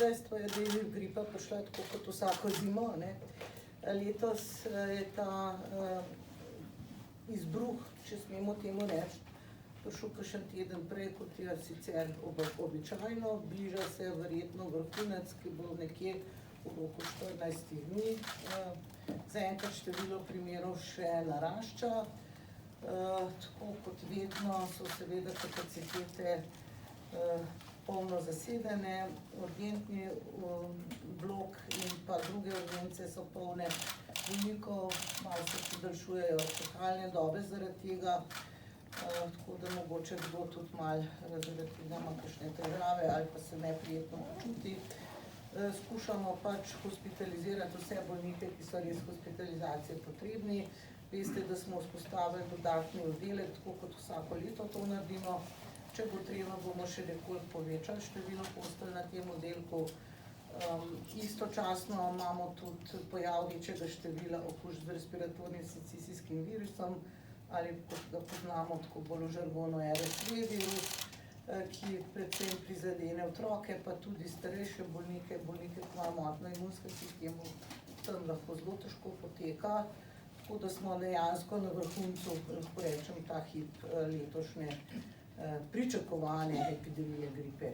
dejstvo je, da je gripa prišla tako kot vsako zimo, ne. Letos je ta izbruh, če smemo temu reči, prišel kakšen teden prej, kot je sicer običajno, bliža se verjetno vrhunec, ki bo nekje v roku 14 dni. Zaenkrat število primerov še narašča. Tako kot vedno so seveda kapacitete polno zasedene, urgentni blok in pa druge urgence so polne bolnikov, malo se podaljšujejo čakalne dobe zaradi tega, tako da mogoče kdo tudi malo zaradi tega ima kakšne težave ali pa se neprijetno počuti. Skušamo pač hospitalizirati vse bolnike, ki so res hospitalizacije potrebni. Veste, da smo vzpostavili dodatni oddelek, tako kot vsako leto to naredimo. Če bo treba, bomo še nekoliko povečali število postelj na tem oddelku. Istočasno imamo tudi pojav večjega števila okužb z respiratornim sincicijskim virusom ali kot ga poznamo tako bolj v žargonu RSV virus, ki predvsem prizadene otroke, pa tudi starejše bolnike, ki imajo motnjo imunskega sistema, tam lahko zelo težko poteka. Tako da smo dejansko na vrhuncu, lahko rečem, ta hip letošnje pričakovane epidemije gripe.